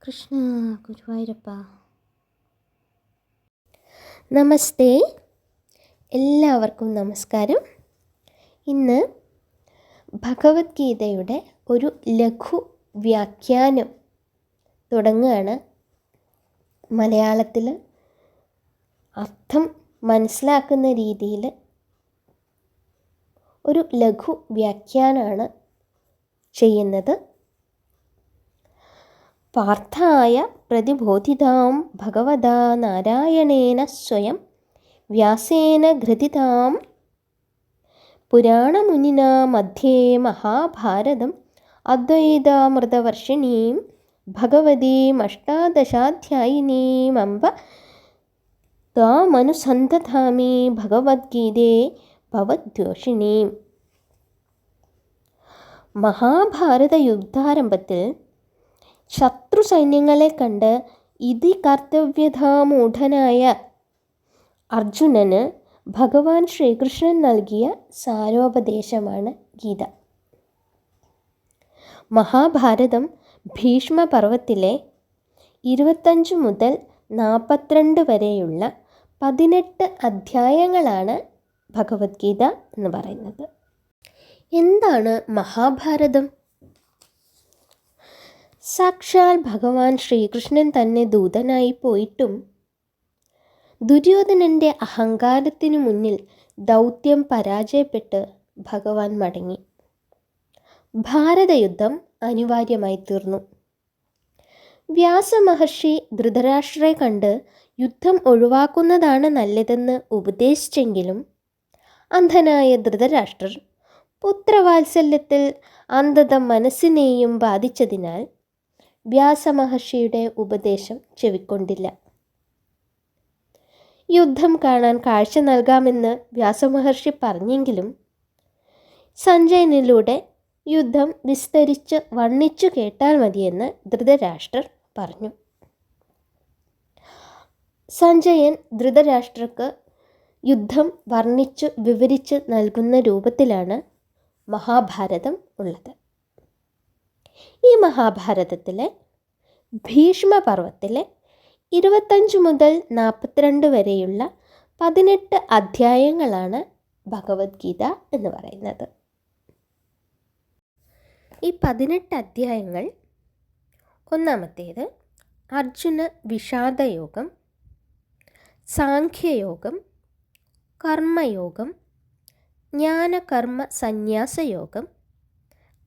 കൃഷ്ണ ഗുരുവായൂരപ്പ. നമസ്തേ, എല്ലാവർക്കും നമസ്കാരം. ഇന്ന് ഭഗവത്ഗീതയുടെ ഒരു ലഘു വ്യാഖ്യാനം തുടങ്ങുകയാണ്. മലയാളത്തിൽ അർത്ഥം മനസ്സിലാക്കുന്ന രീതിയിൽ ഒരു ലഘു വ്യാഖ്യാനമാണ് ചെയ്യുന്നത്. പാർത്ഥായ പ്രതിബോധിതാം ഭഗവതാ നാരായണേന സ്വയം വ്യാസേന ഘൃതിതാം പുരാണമുനിനാ മധ്യേ മഹാഭാരതം അദ്വൈതാമൃതവർഷിണീം ഭഗവതീം അഷ്ടാദശാധ്യായിനീം അംബ താമനുസന്ധതാമി ഭഗവദ്ഗീതേ ഭവദ്യോഷിണീം. മഹാഭാരത യുദ്ധാരംഭത്തിൽ ശത്രു സൈന്യങ്ങളെ കണ്ട് ഇതികർത്തവ്യതാമൂഢനായ അർജുനന് ഭഗവാൻ ശ്രീകൃഷ്ണൻ നൽകിയ സാരോപദേശമാണ് ഗീത. മഹാഭാരതം ഭീഷ്മപർവത്തിലെ 25 മുതൽ 42 വരെയുള്ള 18 അധ്യായങ്ങളാണ് ഭഗവത്ഗീത എന്ന് പറയുന്നത്. എന്താണ് മഹാഭാരതം? സാക്ഷാൽ ഭഗവാൻ ശ്രീകൃഷ്ണൻ തന്നെ ദൂതനായി പോയിട്ടും ദുര്യോധനൻ്റെ അഹങ്കാരത്തിനു മുന്നിൽ ദൗത്യം പരാജയപ്പെട്ട് ഭഗവാൻ മടങ്ങി. ഭാരതയുദ്ധം അനിവാര്യമായി തീർന്നു. വ്യാസമഹർഷി ധൃതരാഷ്ട്രരെ കണ്ട് യുദ്ധം ഒഴിവാക്കുന്നതാണ് നല്ലതെന്ന് ഉപദേശിച്ചെങ്കിലും അന്ധനായ ധൃതരാഷ്ട്രർ പുത്രവാത്സല്യത്തിൽ അന്ധത മനസ്സിനെയും ബാധിച്ചതിനാൽ വ്യാസമഹർഷിയുടെ ഉപദേശം ചെവിക്കൊണ്ടില്ല. യുദ്ധം കാണാൻ കാഴ്ച നൽകാമെന്ന് വ്യാസമഹർഷി പറഞ്ഞെങ്കിലും സഞ്ജയനിലൂടെ യുദ്ധം വിസ്തരിച്ച് വർണ്ണിച്ചു കേട്ടാൽ മതിയെന്ന് ധൃതരാഷ്ട്രർ പറഞ്ഞു. സഞ്ജയൻ ധൃതരാഷ്ട്രർക്ക് യുദ്ധം വർണ്ണിച്ചു വിവരിച്ച് നൽകുന്ന രൂപത്തിലാണ് മഹാഭാരതം ഉള്ളത്. ഈ മഹാഭാരതത്തിലെ ഭീഷ്മപർവത്തിലെ 25 മുതൽ 42 വരെയുള്ള 18 അധ്യായങ്ങളാണ് ഭഗവത്ഗീത എന്ന് പറയുന്നത്. ഈ 18 അധ്യായങ്ങൾ, ഒന്നാമത്തേത് അർജുന വിഷാദയോഗം, സാഖ്യയോഗം, കർമ്മയോഗം, ജ്ഞാനകർമ്മ സന്യാസയോഗം,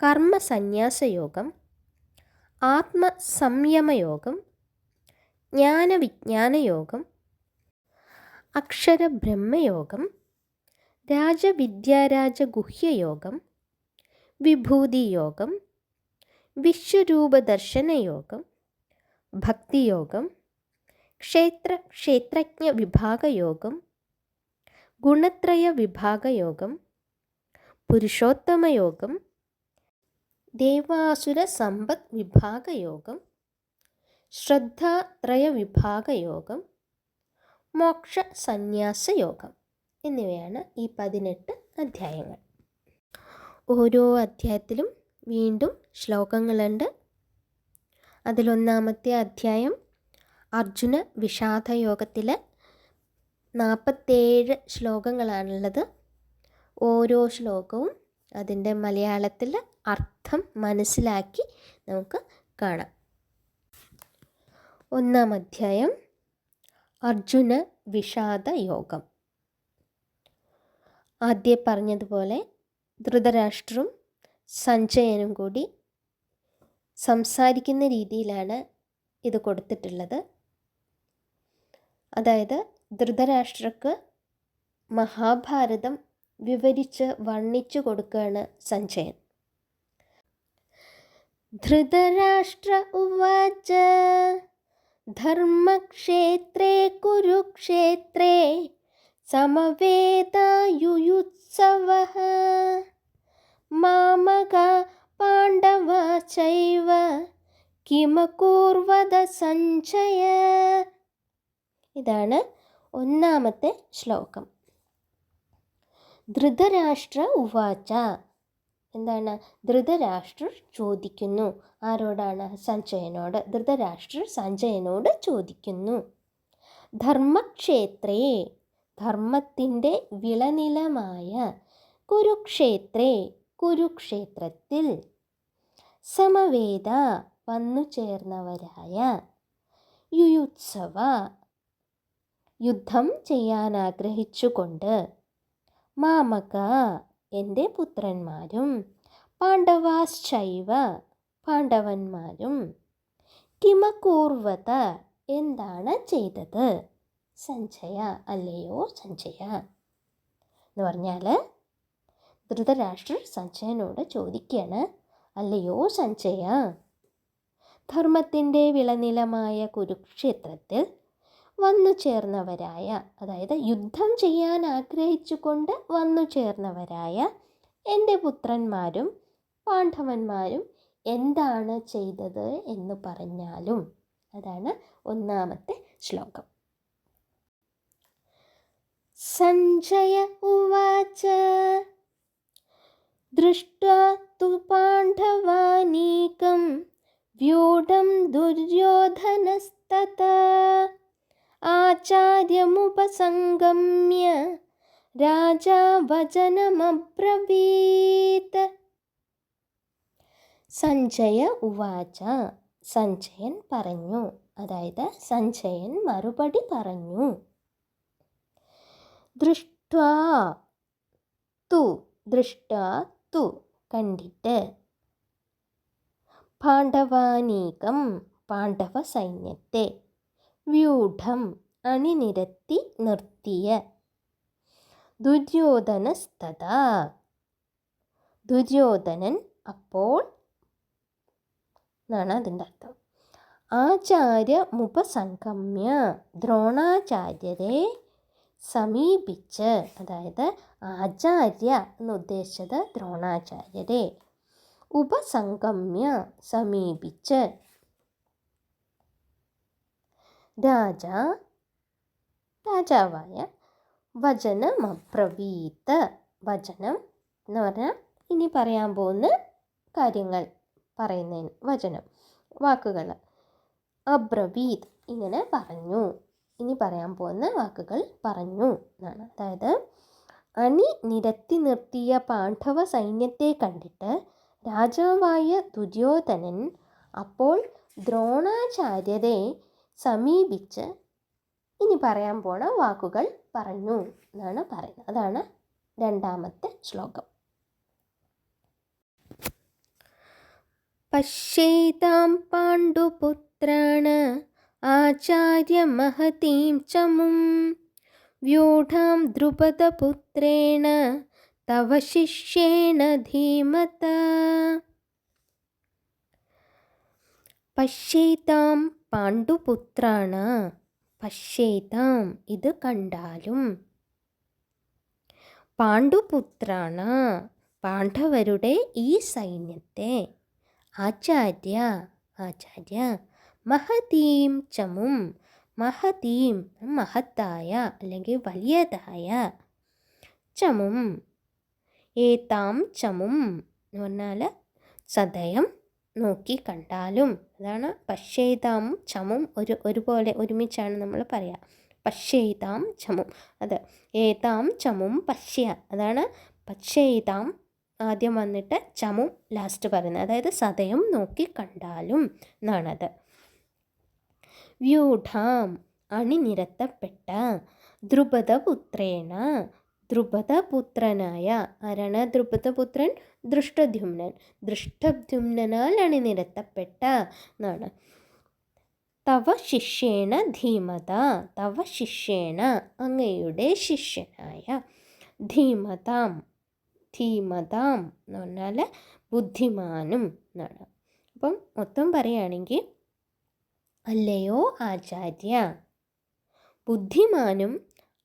കർമ്മസന്യാസയോഗം, ആത്മസംയമയോഗം, ജ്ഞാനവിജ്ഞാനയോഗം, അക്ഷരബ്രഹ്മയോഗം, രാജവിദ്യാരാജഗുഹ്യയോഗം, വിഭൂതിയോഗം, വിശ്വരൂപദർശനയോഗം, ഭക്തിയോഗം, ക്ഷേത്രജ്ഞ വിഭാഗയോഗം, ഗുണത്രയ വിഭാഗയോഗം, പുരുഷോത്തമയോഗം, ദേവാസുര സമ്പദ് വിഭാഗയോഗം, ശ്രദ്ധാത്രയ വിഭാഗയോഗം, മോക്ഷ സന്യാസയോഗം എന്നിവയാണ് ഈ 18 അധ്യായങ്ങൾ. ഓരോ അധ്യായത്തിലും വീണ്ടും ശ്ലോകങ്ങളുണ്ട്. അതിലൊന്നാമത്തെ അധ്യായം അർജുന വിഷാദയോഗത്തിൽ 47 ശ്ലോകങ്ങളാണുള്ളത്. ഓരോ ശ്ലോകവും അതിൻ്റെ മലയാളത്തിൽ അർത്ഥം മനസ്സിലാക്കി നമുക്ക് കാണാം. ഒന്നാം അധ്യായം അർജുന വിഷാദയോഗം. ആദ്യം പറഞ്ഞതുപോലെ ധൃതരാഷ്ട്രരും സഞ്ജയനും കൂടി സംസാരിക്കുന്ന രീതിയിലാണ് ഇത് കൊടുത്തിട്ടുള്ളത്. അതായത് ധൃതരാഷ്ട്രക്ക് മഹാഭാരതം വിവരിച്ച് വർണ്ണിച്ചു കൊടുക്കുകയാണ് സഞ്ജയൻ. ധൃതരാഷ്ട്ര ഉവാച ധർമ്മക്ഷേത്രേ കുരുക്ഷേത്രേ സമവേതായുയുത്സവഃ മാമകാ പാണ്ഡവാ ചൈവ കിമകുർവത സഞ്ജയ. ഇതാണ് ഒന്നാമത്തെ ശ്ലോകം. ധൃതരാഷ്ട്ര ഉവാച എന്താണ്? ധൃതരാഷ്ട്രർ ചോദിക്കുന്നു. ആരോടാണ്? സഞ്ജയനോട്. ധൃതരാഷ്ട്രർ സഞ്ജയനോട് ചോദിക്കുന്നു. ധർമ്മക്ഷേത്രേ, ധർമ്മത്തിൻ്റെ വിളനിലമായ, കുരുക്ഷേത്രേ, കുരുക്ഷേത്രത്തിൽ, സമവേത വന്നു ചേർന്നവരായ, യുയുത്സവ യുദ്ധം ചെയ്യാനാഗ്രഹിച്ചുകൊണ്ട്, മാമക എൻ്റെ പുത്രന്മാരും, പാണ്ഡവാശ്ചൈവ പാണ്ഡവന്മാരും, കിമകൂർവത എന്താണ് ചെയ്തത്? സഞ്ജയ അല്ലയോ സഞ്ജയ. എന്ന് പറഞ്ഞാൽ ധൃതരാഷ്ട്രർ സഞ്ജയനോട് ചോദിക്കുകയാണ്, അല്ലയോ സഞ്ജയ, ധർമ്മത്തിൻ്റെ വിളനിലമായ കുരുക്ഷേത്രത്തിൽ വന്നു ചേർന്നവരായ, അതായത് യുദ്ധം ചെയ്യാൻ ആഗ്രഹിച്ചുകൊണ്ട് വന്നു ചേർന്നവരായ എൻ്റെ പുത്രന്മാരും പാണ്ഡവന്മാരും എന്താണ് ചെയ്തത് എന്ന് പറഞ്ഞാലും. അതാണ് ഒന്നാമത്തെ ശ്ലോകം. സഞ്ജയ ഉവാച ദൃഷ്ട്വാ തു പാണ്ഡവാനീകം വ്യൂഢം ദുര്യോധനസ്തഥാ ആചാര്യമുപസംഗമ്യ രാജാ വചനമബ്രവീത്. സഞ്ജയ ഉവാച, സഞ്ജയൻ പറഞ്ഞു, അതായത് സഞ്ജയൻ മറുപടി പറഞ്ഞു. ദൃഷ്ട്വാ തു, ദൃഷ്ട്വാ തു കണ്ടിട്ട്, പാണ്ഡവാനീകം പാണ്ഡവ സൈന്യത്തെ, വ്യൂഢം അണിനിരത്തി നിർത്തിയ, ദുര്യോധനസ്തഥാ ദുര്യോധനൻ അപ്പോൾ എന്നാണ് അതിൻ്റെ അർത്ഥം. ആചാര്യമുപസംഗമ്യ ദ്രോണാചാര്യരെ സമീപിച്ച്, അതായത് ആചാര്യ എന്നുദ്ദേശിച്ചത് ദ്രോണാചാര്യരെ, ഉപസംഗമ്യ സമീപിച്ച്, രാജാവായ വചനമബ്രവീത്, വചനം എന്ന് പറഞ്ഞാൽ ഇനി പറയാൻ പോകുന്ന കാര്യങ്ങൾ പറയുന്നതിന് വചനം, വാക്കുകൾ, അബ്രവീത് ഇങ്ങനെ പറഞ്ഞു, ഇനി പറയാൻ പോകുന്ന വാക്കുകൾ പറഞ്ഞു എന്നാണ്. അതായത് അണി നിരത്തി നിർത്തിയ പാണ്ഡവ സൈന്യത്തെ കണ്ടിട്ട് രാജാവായ ദുര്യോധനൻ അപ്പോൾ ദ്രോണാചാര്യരെ സമീപിച്ച് ഇനി പറയാൻ പോണ വാക്കുകൾ പറഞ്ഞു എന്നാണ് പറയുന്നത്. അതാണ് രണ്ടാമത്തെ ശ്ലോകം. പശ്യേതാം പാണ്ഡുപുത്രാണ ആചാര്യമഹതീം ചമും വ്യൂഢാം ദ്രുപദപുത്രേണ തവ ശിഷ്യേണ ധീമതാ. പശ്യേതാം പാണ്ഡുപുത്രാണ, പശ്യേതാം ഇത് കണ്ടാലും, പാണ്ഡുപുത്രാണ പാണ്ഡവരുടെ ഈ സൈന്യത്തെ, ആചാര്യ മഹതീം ചമും, മഹതീം മഹത്തായ അല്ലെങ്കിൽ വലിയതായ, ചമും ഏതാം ചമും എന്ന് പറഞ്ഞാൽ സദയം നോക്കി കണ്ടാലും. അതാണ് പശ്യേതാം ചമും ഒരുപോലെ ഒരുമിച്ചാണ് നമ്മൾ പറയുക. പശ്യേതാം ചമും, അത് ഏതാം ചമും പശ്യ, അതാണ് പശ്യേതാം ആദ്യം വന്നിട്ട് ചമും ലാസ്റ്റ് പറയുന്നത്, അതായത് സദയം നോക്കി കണ്ടാലും എന്നാണത്. വ്യൂഢാം അണിനിരത്തപ്പെട്ട, ദ്രുപദപുത്രേണ ദ്രുപദപുത്രനായ, ആരാണ് ദ്രുപദപുത്രൻ? ദൃഷ്ടദ്യുമ്നൻ, ദൃഷ്ടദ്യുമ്നാൽ അണിനിരത്തപ്പെട്ട എന്നാണ്. തവ ശിഷ്യേണ ധീമത, തവ ശിഷ്യേണ അങ്ങയുടെ ശിഷ്യനായ, ധീമതാം ധീമതാം എന്ന് പറഞ്ഞാൽ ബുദ്ധിമാനും എന്നാണ്. അപ്പം മൊത്തം പറയുകയാണെങ്കിൽ, അല്ലയോ ആചാര്യ, ബുദ്ധിമാനും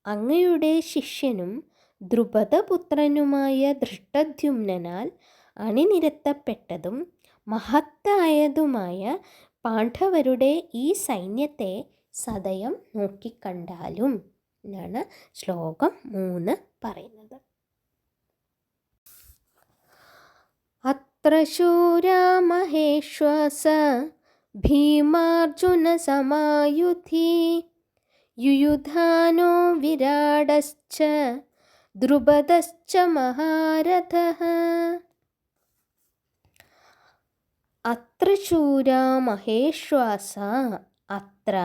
അങ്ങയുടെ ശിഷ്യനും ദ്രുപദപുത്രനുമായ ദൃഷ്ടദ്യുമ്നാൽ അണിനിരത്തപ്പെട്ടതും മഹത്തായതുമായ പാണ്ഡവരുടെ ഈ സൈന്യത്തെ സദയം നോക്കിക്കണ്ടാലും എന്നാണ് ശ്ലോകം 3 പറയുന്നത്. അത്ര ശൂരാ മഹേശ്വാസ ഭീമാർജുന സമായുധി യുയുധാനോ വിരാടശ്ച ദ്രുപദശ്ച മഹാരഥഃ. അത്ര ശൂരാ മഹേശ്വാസ, അത്ര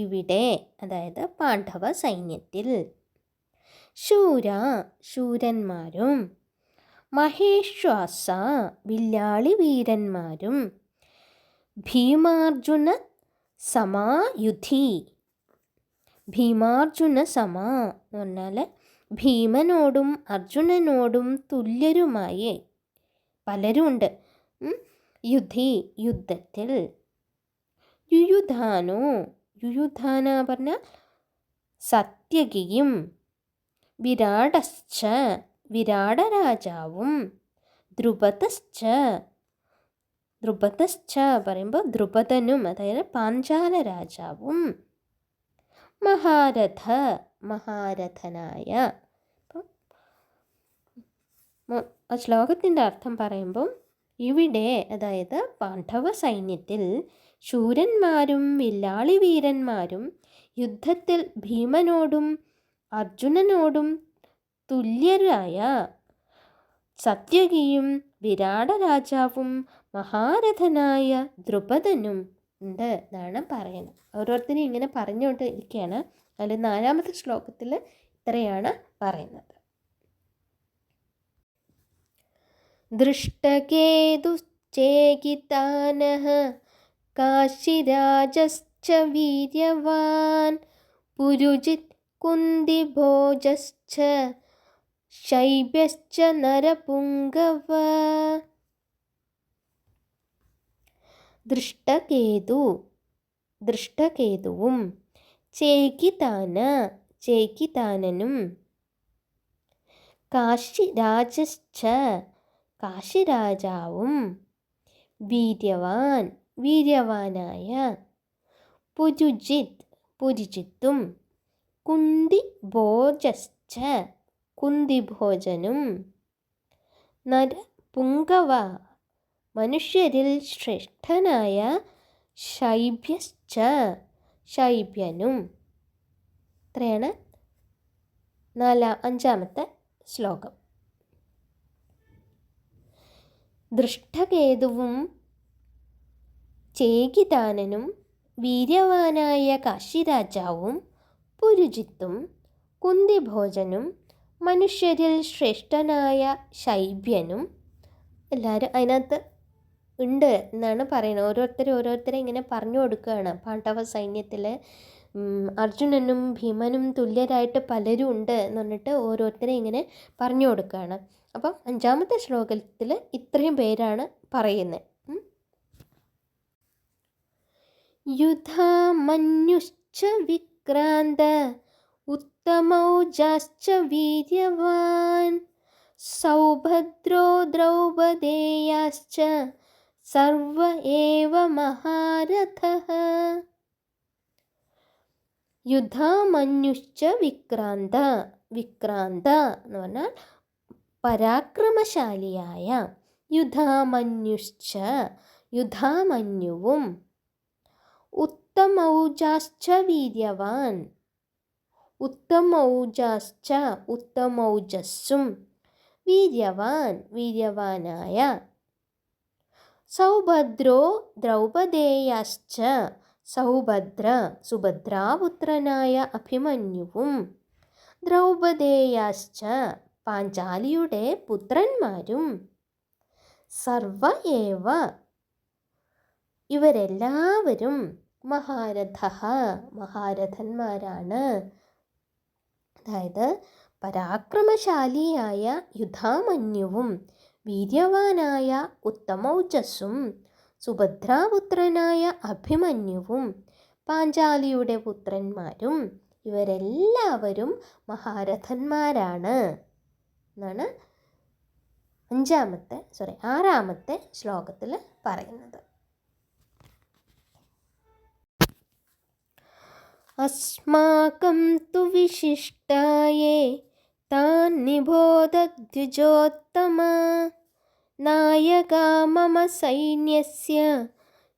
ഇവിടെ, അതായത് പാണ്ഡവ സൈന്യത്തിൽ, ശൂര ശൂരന്മാരും, മഹേശ്വാസ വില്ലാളി വീരന്മാരും, ഭീമാർജുന സമായുധി, ഭീമാർജുന സമ എന്ന് പറഞ്ഞാൽ ഭീമനോടും അർജുനനോടും തുല്യരുമായി പലരുമുണ്ട്. യുധി യുദ്ധത്തിൽ. യുയുധാനോ യുയുധാന പറഞ്ഞാൽ സത്യകിയും, വിരാടശ്ച വിരാടരാജാവും, ദ്രുപദശ്ച ദ്രുപദശ്ച പറയുമ്പോൾ ദ്രുപദനും, അതായത് പാഞ്ചാല രാജാവും, മഹാരഥ മഹാരഥനായ. ആ ശ്ലോകത്തിൻ്റെ അർത്ഥം പറയുമ്പം ഇവിടെ, അതായത് പാണ്ഡവ സൈന്യത്തിൽ ശൂരന്മാരും വില്ലാളി വീരന്മാരും യുദ്ധത്തിൽ ഭീമനോടും അർജുനനോടും തുല്യരായ സത്യകിയും വിരാടരാജാവും മഹാരഥനായ ദ്രുപദനും ഉണ്ട് എന്നാണ് പറയുന്നത്. ഓരോരുത്തരും ഇങ്ങനെ പറഞ്ഞുകൊണ്ട് ഇരിക്കുകയാണ്. അതിൽ 4ാമത്തെ ശ്ലോകത്തിൽ ഇത്രയാണ് പറയുന്നത്. ദൃഷ്ടകേതുശ്ചേകിതാനഃ കാശിരാജശ്ച വീര്യവാൻ പുരുജിത് കുന്തിഭോജശ്ച ശൈബ്യശ്ച നരപുംഗവ. ദൃഷ്ടകേതുവും, ചേകിതാനനും, കാശിരാജശ്ച കാശിരാജാവും, വീര്യവാനായ, പുരുജിത്തും, കുന്തിഭോജശ്ച കുന്തിഭോജനും, നരപുംഗവ മനുഷ്യരിൽ ശ്രേഷ്ഠനായ, ശൈബ്യശ്ച ശൈബ്യനും. ഇത്രയാണ് 5ാമത്തെ ശ്ലോകം. ദൃഷ്ടകേതുവും ചേകിതാനനും വീര്യവാനായ കാശിരാജാവും പുരുജിത്തും കുന്തിഭോജനും മനുഷ്യരിൽ ശ്രേഷ്ഠനായ ശൈബ്യനും എല്ലാവരും അതിനകത്ത് ഉണ്ട് എന്നാണ് പറയുന്നത്. ഓരോരുത്തരെ ഇങ്ങനെ പറഞ്ഞു കൊടുക്കുകയാണ്. പാണ്ഡവ സൈന്യത്തിൽ അർജുനനും ഭീമനും തുല്യരായിട്ട് പലരും ഉണ്ട് എന്ന് പറഞ്ഞിട്ട് ഓരോരുത്തരെ ഇങ്ങനെ പറഞ്ഞു കൊടുക്കുകയാണ്. അപ്പം 5ാമത്തെ ശ്ലോകത്തിൽ ഇത്രയും പേരാണ് പറയുന്നത്. യുധാമന്യുശ്ച വിക്രാന്ത ഉത്തമൗജാശ്ച വീര്യവാൻ സൗഭദ്രോ ദ്രൗപദേയാശ്ച സർവ ഏവ മഹാരഥഃ. യുധാമന്യുശ്ച വിക്രാന്ത എന്ന് പറഞ്ഞാൽ പരാക്രമശാലിയായ, യുധാമന്യുവും, ഉത്തമൗജാശ്ച വീര്യവാൻ, ഉത്തമൗജസ്സും, വീര്യവാനായ, സൗഭദ്രോ ദ്രൗപദേയാശ്ച സുഭദ്രാപുത്രനായ അഭിമന്യുവും, ദ്രൗപദേയാശ്ച പാഞ്ചാലിയുടെ പുത്രന്മാരും, സർവ ഏവ ഇവരെല്ലാവരും, മഹാരഥന്മാരാണ്. അതായത് പരാക്രമശാലിയായ യുധാമന്യുവും വീര്യവാനായ ഉത്തമൗജസ്സും സുഭദ്രാപുത്രനായ അഭിമന്യുവും പാഞ്ചാലിയുടെ പുത്രന്മാരും ഇവരെല്ലാവരും മഹാരഥന്മാരാണ് എന്നാണ് 6ാമത്തെ ശ്ലോകത്തിൽ പറയുന്നത്. അസ്മാകം തു വിശിഷ്ടായേ താൻ നിബോധ ദ്വിജോത്തമ നായകാ മമ സൈന്യസ്യ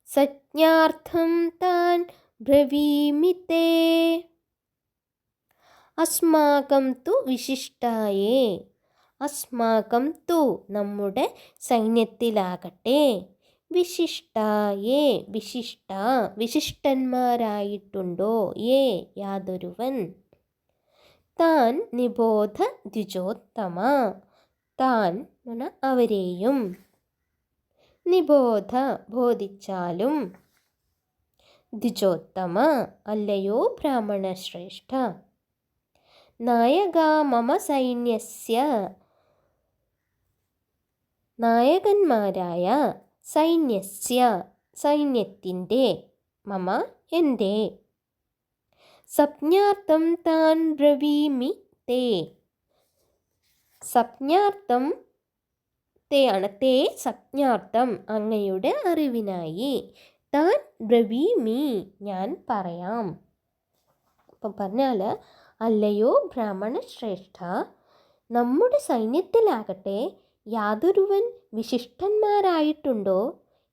സജ്ഞാർത്ഥം താൻ ബ്രവീമി തേ. അസ്മാകം തു വിശിഷ്ടായേ. അസ്മാകം തു നമ്മുടെ സൈന്യത്തിലാകട്ടെ. വിശിഷ്ടായേ വിശിഷ്ട വിശിഷ്ടന്മാരായിട്ടുണ്ടോ. യേ യാതൊരുവൻ. താൻ നിബോധ ദ്വിജോത്തമ. താൻ അവരെയും. നിബോധ ബോധിച്ചാലും. ദ്വിജോത്തമ അല്ലയോ ബ്രാഹ്മണശ്രേഷ്ഠ. നായകാ മമ സൈന്യസ്യ നായകന്മാരായ സൈന്യസ്യ സൈന്യത്തിൻ്റെ. മമ എൻ്റെ. സപ്ഞാർത്ഥം താൻ ബ്രവീമി തേ. സപ്ഞാർത്ഥം തേ ആണ്. തേ സപ്ഞാർത്ഥം അങ്ങയുടെ അറിവിനായി. താൻ ബ്രവീമി ഞാൻ പറയാം. അപ്പം പറഞ്ഞാൽ അല്ലയോ ബ്രാഹ്മണ ശ്രേഷ്ഠ, നമ്മുടെ സൈന്യത്തിലാകട്ടെ യാതൊരുവൻ വിശിഷ്ടന്മാരായിട്ടുണ്ടോ.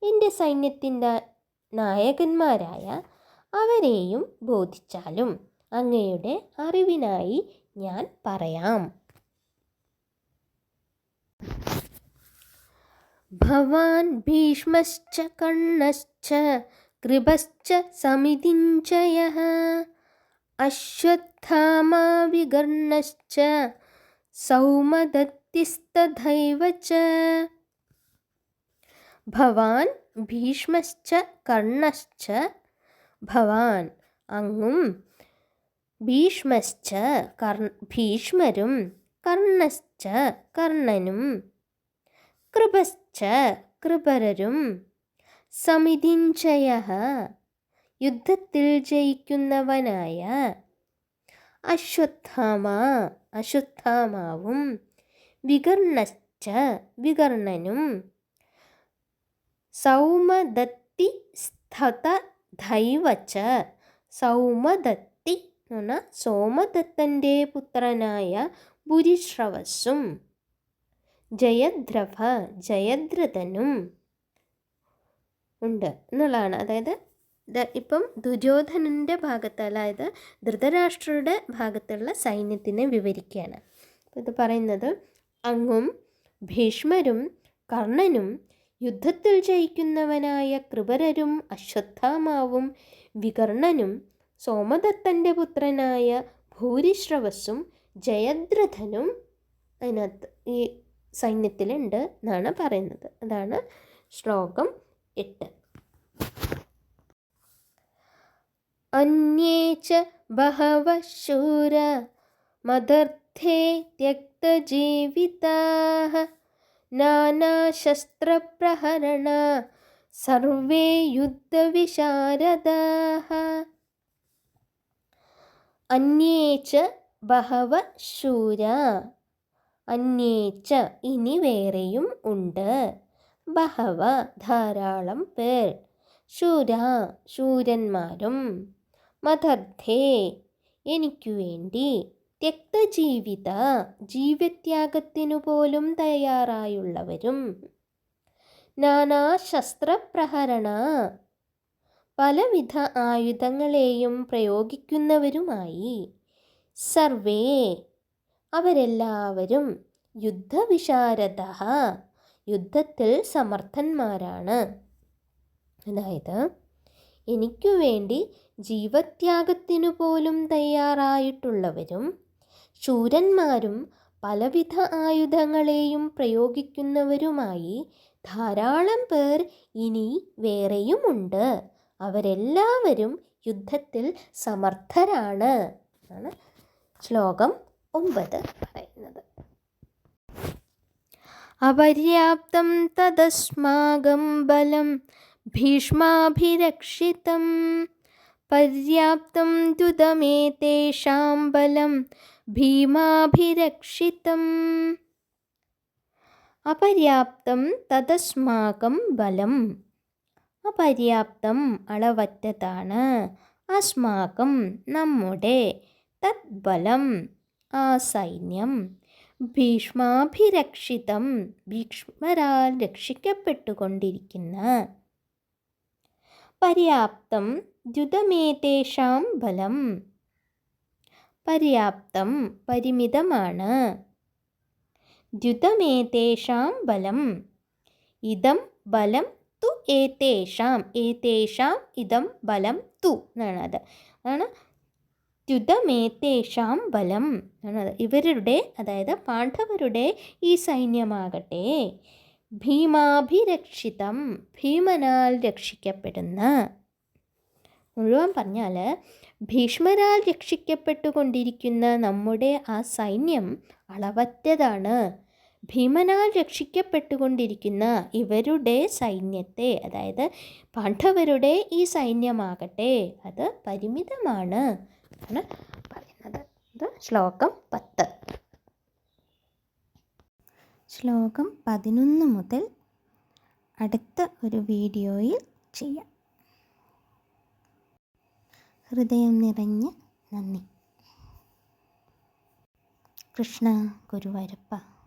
എൻ്റെ സൈന്യത്തിൻ്റെ നായകന്മാരായ അവരെയും ബോധിച്ചാലും അങ്ങയുടെ അറിവിനായി ഞാൻ പറയാം. ഭവാൻ ഭീഷ്മശ്ച കർണ്ണശ്ച കൃപശ്ച സമിതിഞ്ജയഃ അശ്വത്ഥാമാ വികർണശ്ച സൗമദത്തിസ്തഥൈവ ച. ഭവാൻ ഭീഷ്മശ്ച കർണ്ണശ്ച. ഭവാൻ അങ്ങും. ഭീഷ്മശ്ച ഭീഷ്മരും. കർണ്ണശ്ച കർണ്ണനും. കൃപശ്ച കൃപരരും. സമിതിഞ്ജയഃ യുദ്ധത്തിൽ ജയിക്കുന്നവനായ. അശ്വത്ഥാമ അശ്വത്ഥാമാവും. വികർണശ്ച വികർണനും. സൗമദത്തി സ്ഥതഥൈവ ച. സൗമദത്തി എന്ന് പറഞ്ഞാൽ സോമദത്തൻ്റെ പുത്രനായ ഭൂരിശ്രവസ്സും. ജയദ്രഥ ജയദ്രഥനും ഉണ്ട് എന്നുള്ളതാണ്. അതായത് ഇപ്പം ദുര്യോധനൻ്റെ ഭാഗത്ത്, അതായത് ധൃതരാഷ്ട്രയുടെ ഭാഗത്തുള്ള സൈന്യത്തിനെ വിവരിക്കുകയാണ്. ഇത് പറയുന്നത് അങ്ങും ഭീഷ്മരും കർണനും യുദ്ധത്തിൽ ജയിക്കുന്നവനായ കൃപരരും അശ്വത്ഥാമാവും വികർണനും സോമദത്തൻ്റെ പുത്രനായ ഭൂരിശ്രവസ്സും ജയദ്രഥനും അതിനകത്ത് ഈ സൈന്യത്തിലുണ്ട് എന്നാണ് പറയുന്നത്. അതാണ് ശ്ലോകം 8. അന്യേ ച ബഹവഃ ശൂര മദർത്ഥേ ത്യക്തജീവിതാഃ നാനാശസ്ത്രപ്രഹരണ സർവേ യുദ്ധവിശാരദാഃ. അന്യേ ച ബഹവഃ ശൂര. അന്യേ ച ഇനി വേറെയും ഉണ്ട്. ബഹവ ധാരാളം പേർ. ശൂര ശൂരന്മാരും. മദർത്ഥേ എനിക്കു വേണ്ടി. ത്യക്തജീവിത ജീവത്യാഗത്തിനു പോലും തയ്യാറായുള്ളവരും. നാനാശസ്ത്രപ്രഹരണ പലവിധ ആയുധങ്ങളെയും പ്രയോഗിക്കുന്നവരുമായി. സർവേ അവരെല്ലാവരും. യുദ്ധവിശാരദഃ യുദ്ധത്തിൽ സമർത്ഥന്മാരാണ്. അതായത് എനിക്കു വേണ്ടി ജീവത്യാഗത്തിനു പോലും തയ്യാറായിട്ടുള്ളവരും ശൂരന്മാരും പലവിധ ആയുധങ്ങളെയും പ്രയോഗിക്കുന്നവരുമായി ധാരാളം പേർ ഇനി വേറെയുമുണ്ട്. അവരെല്ലാവരും യുദ്ധത്തിൽ സമർത്ഥരാണ് എന്നാണ് ശ്ലോകം 9 പറയുന്നത്. അപര്യാപ്തം തദസ്മാകം ബലം ഭീഷ്മാഭിരക്ഷിതം പര്യാപ്തം ദ്യുതമേതേഷാം ബലം ഭീമാഭിരക്ഷിതം. അപര്യാപ്തം തദസ്മാകം ബലം. അപര്യാപ്തം അളവറ്റതാണ്. അസ്മാകം നമ്മുടെ. തത് ബലം ആ സൈന്യം. ഭീഷ്മാഭിരക്ഷിതം, ഭീഷ്മരാൽ രക്ഷിക്കപ്പെട്ടുകൊണ്ടിരിക്കുന്ന. പര്യാപ്തം ദ്യുതമേതേഷാം ബലം, പര്യാപ്തം പരിമിതമാണ്. ദ്യുതമേതേഷാം ബലം, ഇദം ബലം തു ഏതേഷാം, ഏതേഷാം ഇദം ബലം തു എന്നാണത്. അതാണ് ദ്യുതമേതേഷാം ബലം എന്നാണത്. ഇവരുടെ, അതായത് പാണ്ഡവരുടെ ഈ സൈന്യമാകട്ടെ ഭീമാഭിരക്ഷിതം, ഭീമനാൽ രക്ഷിക്കപ്പെടുന്ന. മുഴുവൻ പറഞ്ഞാൽ ഭീഷ്മരാൽ രക്ഷിക്കപ്പെട്ടുകൊണ്ടിരിക്കുന്ന നമ്മുടെ ആ സൈന്യം അളവറ്റതാണ്. ഭീമനാൽ രക്ഷിക്കപ്പെട്ടുകൊണ്ടിരിക്കുന്ന ഇവരുടെ സൈന്യത്തെ, അതായത് പാണ്ഡവരുടെ ഈ സൈന്യമാകട്ടെ അത് പരിമിതമാണ് ആണ് പറയുന്നത്. ഇത് ശ്ലോകം 10. ശ്ലോകം 11 മുതൽ അടുത്ത ഒരു വീഡിയോയിൽ ചെയ്യാം. ഹൃദയം നിറഞ്ഞ നന്ദി. കൃഷ്ണ ഗുരുവായൂരപ്പ.